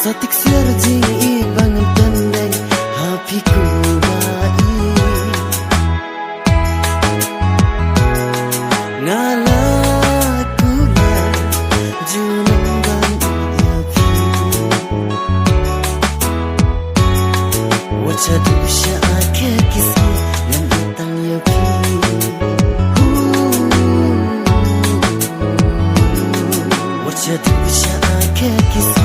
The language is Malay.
Satik siar jing I bangun tendeng hapiku bai ngalaku la junang bang yapi wacha dusya ake kismu yang datang yapi wacha dusya ake kismu